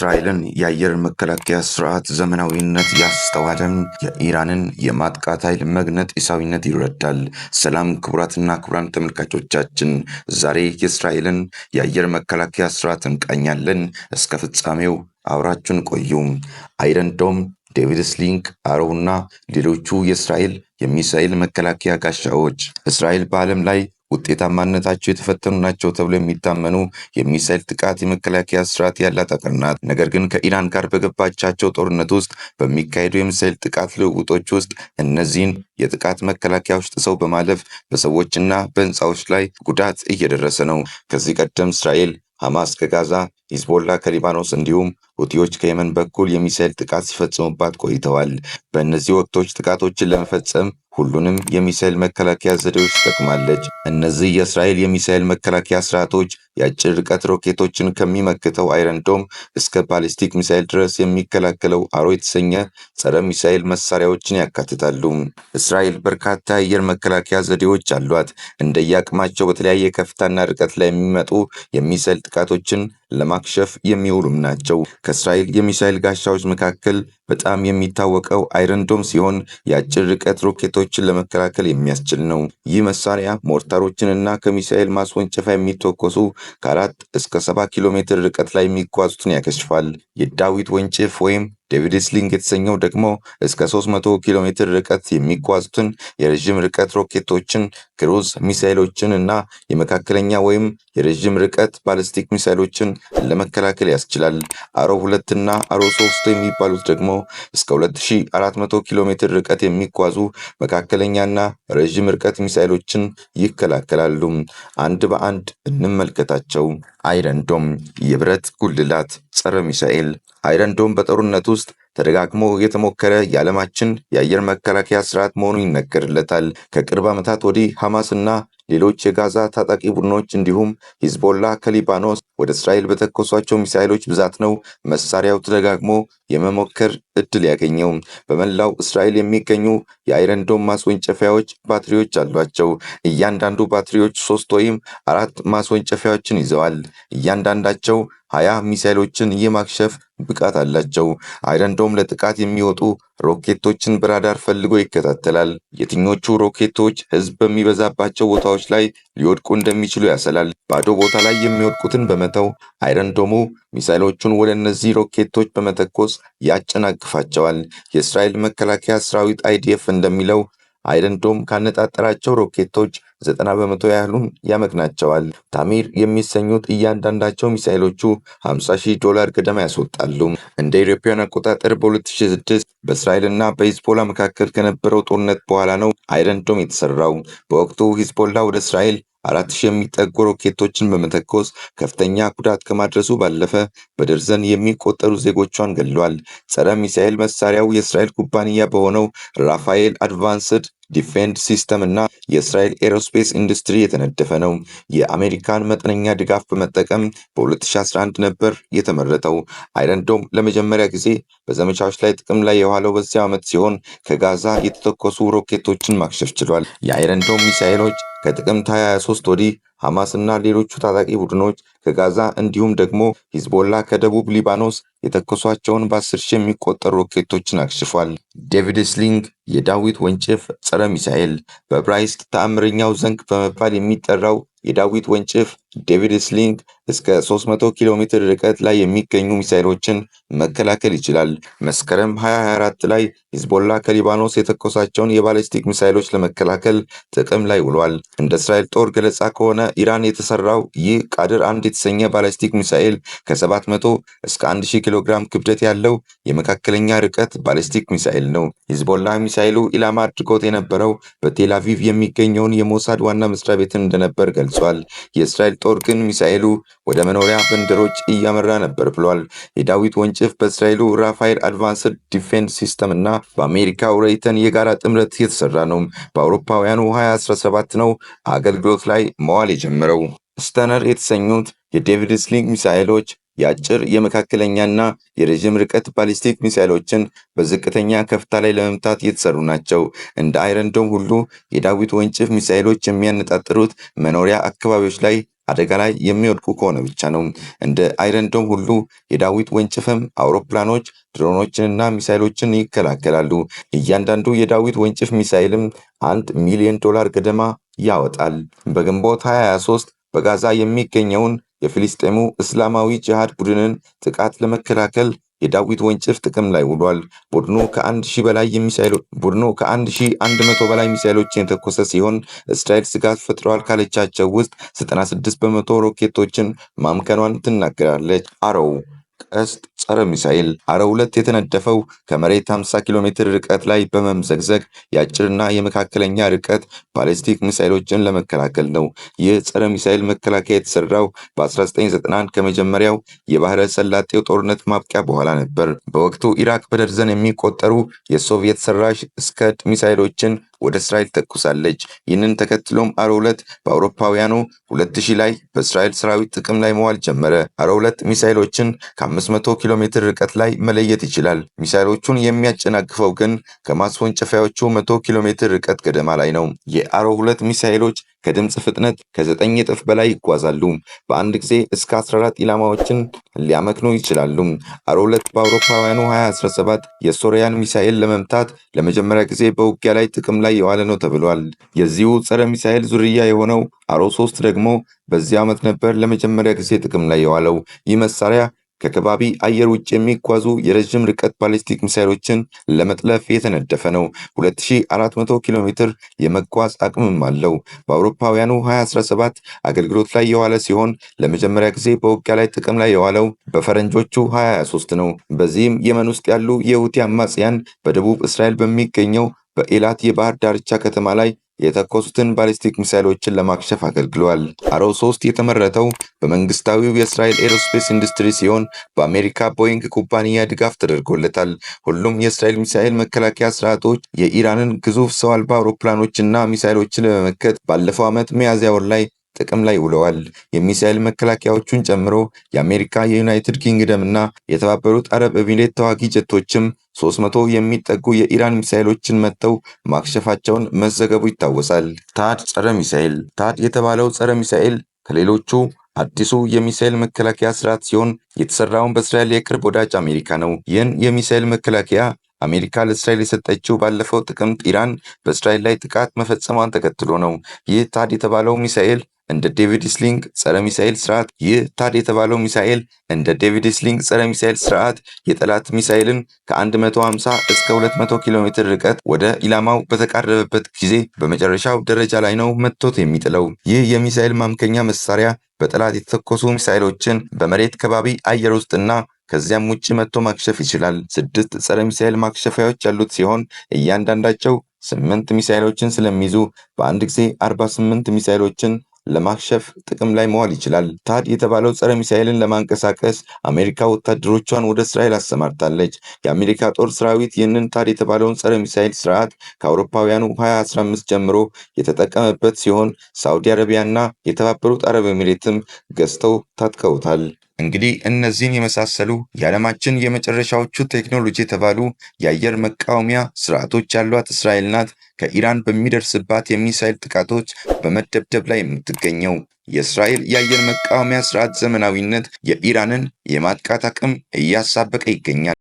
የእስራኤልን የአየር መከላከያ ስርዓት ዘመናዊነት ያስተዋለን የኢራንን የማጥቃት ኃይል መግነጢሳዊነት ይረዳል። ሰላም ክቡራትና ክቡራን ተመልካቾቻችን፣ ዛሬ የእስራኤልን የአየር መከላከያ ስርዓት እንቃኛለን። እስከ ፍጻሜው አብራችሁን ቆዩ። አይረን ዶም፣ ዴቪድ ስሊንግ፣ አሮው እና ሌሎቹ የእስራኤል የሚሳኤል መከላከያ ጋሻዎች እስራኤል በዓለም ላይ ውጤታማነታቸው የተፈተኑ ናቸው ተብሎ የሚታመኑ የሚሳኤል ጥቃት የመከላከያ ስርዓት ያላት አገር ናት። ነገር ግን ከኢራን ጋር በገባቻቸው ጦርነት ውስጥ በሚካሄዱ የሚሳኤል ጥቃት ልውውጦች ውስጥ እነዚህን የጥቃት መከላከያዎች ጥሰው በማለፍ በሰዎችና በህንፃዎች ላይ ጉዳት እየደረሰ ነው። ከዚህ ቀደም እስራኤል ሐማስ ከጋዛ፣ ሂዝቦላ ከሊባኖስ እንዲሁም ሁቲዎች ከየመን በኩል የሚሳኤል ጥቃት ሲፈጽሙባት ቆይተዋል። በእነዚህ ወቅቶች ጥቃቶችን ለመፈጸም ሁሉንም የሚሳኤል መከላከያ ዘዴዎች ትጠቅማለች። እነዚህ የእስራኤል የሚሳኤል መከላከያ ስርዓቶች የአጭር ርቀት ሮኬቶችን ከሚመክተው አይረን ዶም እስከ ባሊስቲክ ሚሳኤል ድረስ የሚከላከለው አሮ የተሰኘ ጸረ ሚሳኤል መሳሪያዎችን ያካትታሉ። እስራኤል በርካታ የአየር መከላከያ ዘዴዎች አሏት። እንደየአቅማቸው በተለያየ ከፍታና ርቀት ላይ የሚመጡ የሚሳኤል ጥቃቶችን ለማክሸፍ የሚውሉም ናቸው። ከእስራኤል የሚሳኤል ጋሻዎች መካከል በጣም የሚታወቀው አይረን ዶም ሲሆን የአጭር ርቀት ሮኬቶችን ለመከላከል የሚያስችል ነው። ይህ መሳሪያ ሞርታሮችንና ከሚሳኤል ማስወንጨፊያ የሚተኮሱ ከ4 እስከ 7 ኪሎ ሜትር ርቀት ላይ የሚጓዙትን ያከሽፋል። የዳዊት ወንጭፍ ወይም ዴቪድ ስሊንግ የተሰኘው ደግሞ እስከ 300 ኪሎ ሜትር ርቀት የሚጓዙትን የረዥም ርቀት ሮኬቶችን፣ ክሩዝ ሚሳኤሎችን እና የመካከለኛ ወይም የረዥም ርቀት ባሊስቲክ ሚሳኤሎችን ለመከላከል ያስችላል። አሮ 2 እና አሮ 3 የሚባሉት ደግሞ እስከ 2400 ኪሎ ሜትር ርቀት የሚጓዙ መካከለኛና ረዥም ርቀት ሚሳኤሎችን ይከላከላሉ። አንድ በአንድ እንመልከታቸው። አይረን ዶም የብረት ጉልላት ጸረ ሚሳኤል። አይረን ዶም በጦርነት ውስጥ ተደጋግሞ የተሞከረ የዓለማችን የአየር መከላከያ ስርዓት መሆኑ ይነገርለታል። ከቅርብ ዓመታት ወዲህ ሐማስ እና ሌሎች የጋዛ ታጣቂ ቡድኖች እንዲሁም ሂዝቦላ ከሊባኖስ ወደ እስራኤል በተኮሷቸው ሚሳኤሎች ብዛት ነው መሳሪያው ተደጋግሞ የመሞከር እድል ያገኘው። በመላው እስራኤል የሚገኙ የአይረን ዶም ማስወንጨፊያዎች ባትሪዎች አሏቸው። እያንዳንዱ ባትሪዎች 3 ወይም 4 ማስወንጨፊያዎችን ይዘዋል። እያንዳንዳቸው 20 ሚሳኤሎችን የማክሸፍ ብቃት አላቸው። አይረን ዶም ለጥቃት የሚወጡ ሮኬቶችን በራዳር ፈልጎ ይከታተላል። የትኞቹ ሮኬቶች ህዝብ በሚበዛባቸው ቦታዎች ላይ ሊወድቁ እንደሚችሉ ያሰላል። ባዶ ቦታ ላይ የሚወድቁትን በመተው አይረን ዶሙ ሚሳኤሎቹን ወደ እነዚህ ሮኬቶች በመተኮስ ያጨናግፋቸዋል። የእስራኤል መከላከያ ሰራዊት IDF እንደሚለው አይረን ዶም ካነጣጠራቸው ሮኬቶች 90 በመቶ ያህሉን ያመክናቸዋል። ታሚር የሚሰኙት እያንዳንዳቸው ሚሳኤሎቹ $50,000 ገደማ ያስወጣሉ። እንደ ኢትዮጵያን አቆጣጠር በ2006 በእስራኤልና በሂዝቦላ መካከል ከነበረው ጦርነት በኋላ ነው አይረን ዶም የተሰራው። በወቅቱ ሂዝቦላ ወደ እስራኤል 4000 የሚጠጉ ሮኬቶችን በመተኮስ ከፍተኛ ጉዳት ከማድረሱ ባለፈ በደርዘን የሚቆጠሩ ዜጎቿን ገድሏል። ጸረ ሚሳኤል መሳሪያው የእስራኤል ኩባንያ በሆነው ራፋኤል አድቫንስድ ዲፌንድ ሲስተም እና የእስራኤል ኤሮስፔስ ኢንዱስትሪ የተነደፈ ነው። የአሜሪካን መጠነኛ ድጋፍ በመጠቀም በ2011 ነበር የተመረተው። አይረን ዶም ለመጀመሪያ ጊዜ በዘመቻዎች ላይ ጥቅም ላይ የዋለው በዚያው ዓመት ሲሆን ከጋዛ የተተኮሱ ሮኬቶችን ማክሸፍ ችሏል። የአይረን ዶም ሚሳኤሎች ከጥቅምት 23 ወዲህ ሐማስ እና ሌሎቹ ታጣቂ ቡድኖች ከጋዛ እንዲሁም ደግሞ ሂዝቦላ ከደቡብ ሊባኖስ የተኮሷቸውን በ10 ሺህ የሚቆጠሩ ሮኬቶችን አክሽፏል። ዴቪድ ስሊንግ የዳዊት ወንጭፍ ጸረ ሚሳኤል። በዕብራይስጥ ተአምረኛው ዘንግ በመባል የሚጠራው የዳዊት ወንጭፍ ዴቪድ ስሊንግ እስከ 300 ኪሎ ሜትር ርቀት ላይ የሚገኙ ሚሳኤሎችን መከላከል ይችላል። መስከረም 2024 ላይ ሂዝቦላ ከሊባኖስ የተኮሳቸውን የባሊስቲክ ሚሳኤሎች ለመከላከል ጥቅም ላይ ውሏል። እንደ እስራኤል ጦር ገለጻ ከሆነ ኢራን የተሰራው ይህ ቃድር 1 የተሰኘ ባሊስቲክ ሚሳኤል ከ700 እስከ 1000 ኪሎ ግራም ክብደት ያለው የመካከለኛ ርቀት ባሊስቲክ ሚሳኤል ነው። ሂዝቦላ ሚሳኤሉ ኢላማ አድርጎት የነበረው በቴል አቪቭ የሚገኘውን የሞሳድ ዋና መስሪያ ቤትን እንደነበር ገልጿል። የእስራኤል ጦር ግን ሚሳኤሉ ወደ መኖሪያ መንደሮች እያመራ ነበር ብሏል። የዳዊት ወንጭፍ በእስራኤሉ ራፋኤል አድቫንስድ ዲፌንስ ሲስተም እና በአሜሪካው ሬይተን የጋራ ጥምረት የተሰራ ነው። በአውሮፓውያኑ 2017 ነው አገልግሎት ላይ መዋል የጀመረው። ስተነር የተሰኙት የዴቪድ ስሊንግ ሚሳኤሎች የአጭር የመካከለኛና የረዥም ርቀት ባሊስቲክ ሚሳኤሎችን በዝቅተኛ ከፍታ ላይ ለመምታት የተሰሩ ናቸው። እንደ አይረን ዶም ሁሉ የዳዊት ወንጭፍ ሚሳኤሎች የሚያነጣጥሩት መኖሪያ አካባቢዎች ላይ አደጋ ላይ የሚወድቁ ከሆነ ብቻ ነው። እንደ አይረንዶም ሁሉ የዳዊት ወንጭፍም አውሮፕላኖች፣ ድሮኖችንና ሚሳይሎችን ይከላከላሉ። እያንዳንዱ የዳዊት ወንጭፍ ሚሳይልም $1 ሚሊዮን ገደማ ያወጣል። በግንቦት 2023 በጋዛ የሚገኘውን የፊልስጤሙ እስላማዊ ጂሃድ ቡድንን ጥቃት ለመከላከል የዳዊት ወንጭፍ ጥቅም ላይ ውሏል። ቡድኑ ከ1100 በላይ ሚሳይሎችን የተኮሰ ሲሆን እስራኤል ስጋት ፈጥረዋል ካለቻቸው ውስጥ 96 በመቶ ሮኬቶችን ማምከኗን ትናገራለች። አሮው ቀስት ጸረ ሚሳኤል አረው 2 የተነደፈው ከመሬት 50 ኪሎ ሜትር ርቀት ላይ በመምዘግዘግ የአጭርና የመካከለኛ ርቀት ባሊስቲክ ሚሳኤሎችን ለመከላከል ነው። ይህ ጸረ ሚሳኤል መከላከያ የተሰራው በ1991 ከመጀመሪያው የባህረ ሰላጤው ጦርነት ማብቂያ በኋላ ነበር። በወቅቱ ኢራቅ በደርዘን የሚቆጠሩ የሶቪየት ሰራሽ ስከድ ሚሳኤሎችን ወደ እስራኤል ተኩሳለች። ይህንን ተከትሎም አረው 2 በአውሮፓውያኑ 2000 ላይ በእስራኤል ሰራዊት ጥቅም ላይ መዋል ጀመረ። አረው 2 ሚሳኤሎችን ከ500 ኪሎ ሜትር ርቀት ላይ መለየት ይችላል። ሚሳኤሎቹን የሚያጨናግፈው ግን ከማስወንጨፊያዎቹ 100 ኪሎ ሜትር ርቀት ገደማ ላይ ነው። የአረው 2 ሚሳኤሎች ከድምፅ ፍጥነት ከ9 እጥፍ በላይ ይጓዛሉ። በአንድ ጊዜ እስከ 14 ኢላማዎችን ሊያመክኑ ይችላሉ። አረው 2 በአውሮፓውያኑ 2017 የሶሪያን ሚሳኤል ለመምታት ለመጀመሪያ ጊዜ በውጊያ ላይ ጥቅም ላይ የዋለ ነው ተብሏል። የዚሁ ጸረ ሚሳኤል ዙርያ የሆነው አረው 3 ደግሞ በዚህ ዓመት ነበር ለመጀመሪያ ጊዜ ጥቅም ላይ የዋለው። ይህ መሳሪያ ከከባቢ አየር ውጭ የሚጓዙ የረዥም ርቀት ባሊስቲክ ሚሳይሎችን ለመጥለፍ የተነደፈ ነው። 2400 ኪሎ ሜትር የመጓዝ አቅምም አለው። በአውሮፓውያኑ 2017 አገልግሎት ላይ የዋለ ሲሆን ለመጀመሪያ ጊዜ በውጊያ ላይ ጥቅም ላይ የዋለው በፈረንጆቹ 2023 ነው። በዚህም የመን ውስጥ ያሉ የሁቲ አማጽያን በደቡብ እስራኤል በሚገኘው በኤላት የባህር ዳርቻ ከተማ ላይ የተኮሱትን ባሊስቲክ ሚሳይሎችን ለማክሸፍ አገልግሏል። አረው 3 የተመረተው በመንግስታዊው የእስራኤል ኤሮስፔስ ኢንዱስትሪ ሲሆን በአሜሪካ ቦይንግ ኩባንያ ድጋፍ ተደርጎለታል። ሁሉም የእስራኤል ሚሳኤል መከላከያ ስርዓቶች የኢራንን ግዙፍ ሰው አልባ አውሮፕላኖችና ሚሳይሎችን ለመመከት ባለፈው ዓመት ሚያዝያ ወር ላይ ጥቅም ላይ ውለዋል። የሚሳኤል መከላከያዎቹን ጨምሮ የአሜሪካ፣ የዩናይትድ ኪንግደም እና የተባበሩት አረብ ኤሚሬት ተዋጊ ጀቶችም 300 የሚጠጉ የኢራን ሚሳኤሎችን መጥተው ማክሸፋቸውን መዘገቡ ይታወሳል። ታድ ጸረ ሚሳኤል ታድ የተባለው ጸረ ሚሳኤል ከሌሎቹ አዲሱ የሚሳኤል መከላከያ ስርዓት ሲሆን የተሰራውን በእስራኤል የቅርብ ወዳጅ አሜሪካ ነው። ይህን የሚሳኤል መከላከያ አሜሪካ ለእስራኤል የሰጠችው ባለፈው ጥቅምት ኢራን በእስራኤል ላይ ጥቃት መፈጸሟን ተከትሎ ነው። ይህ ታድ የተባለው ሚሳኤል እንደ ዴቪድ ስሊንግ ጸረ ሚሳኤል ስርዓት የጠላት ሚሳኤልን ከ150 እስከ 200 ኪሎ ሜትር ርቀት ወደ ኢላማው በተቃረበበት ጊዜ በመጨረሻው ደረጃ ላይ ነው መጥቶት የሚጥለው። ይህ የሚሳኤል ማምከኛ መሳሪያ በጠላት የተተኮሱ ሚሳኤሎችን በመሬት ከባቢ አየር ውስጥና ከዚያም ውጭ መጥቶ ማክሸፍ ይችላል። 6 ጸረ ሚሳኤል ማክሸፊያዎች ያሉት ሲሆን እያንዳንዳቸው 8 ሚሳኤሎችን ስለሚይዙ በአንድ ጊዜ 48 ሚሳኤሎችን ለማክሸፍ ጥቅም ላይ መዋል ይችላል። ታድ የተባለው ጸረ ሚሳኤልን ለማንቀሳቀስ አሜሪካ ወታደሮቿን ወደ እስራኤል አሰማርታለች። የአሜሪካ ጦር ሰራዊት ይህንን ታድ የተባለውን ጸረ ሚሳኤል ስርዓት ከአውሮፓውያኑ 2015 ጀምሮ የተጠቀመበት ሲሆን ሳዑዲ አረቢያና የተባበሩት አረብ ኤሚሬትም ገዝተው ታጥቀውታል። እንግዲህ እነዚህን የመሳሰሉ የዓለማችን የመጨረሻዎቹ ቴክኖሎጂ የተባሉ የአየር መቃወሚያ ስርዓቶች ያሏት እስራኤል ናት ከኢራን በሚደርስባት የሚሳኤል ጥቃቶች በመደብደብ ላይ የምትገኘው። የእስራኤል የአየር መቃወሚያ ስርዓት ዘመናዊነት የኢራንን የማጥቃት አቅም እያሳበቀ ይገኛል።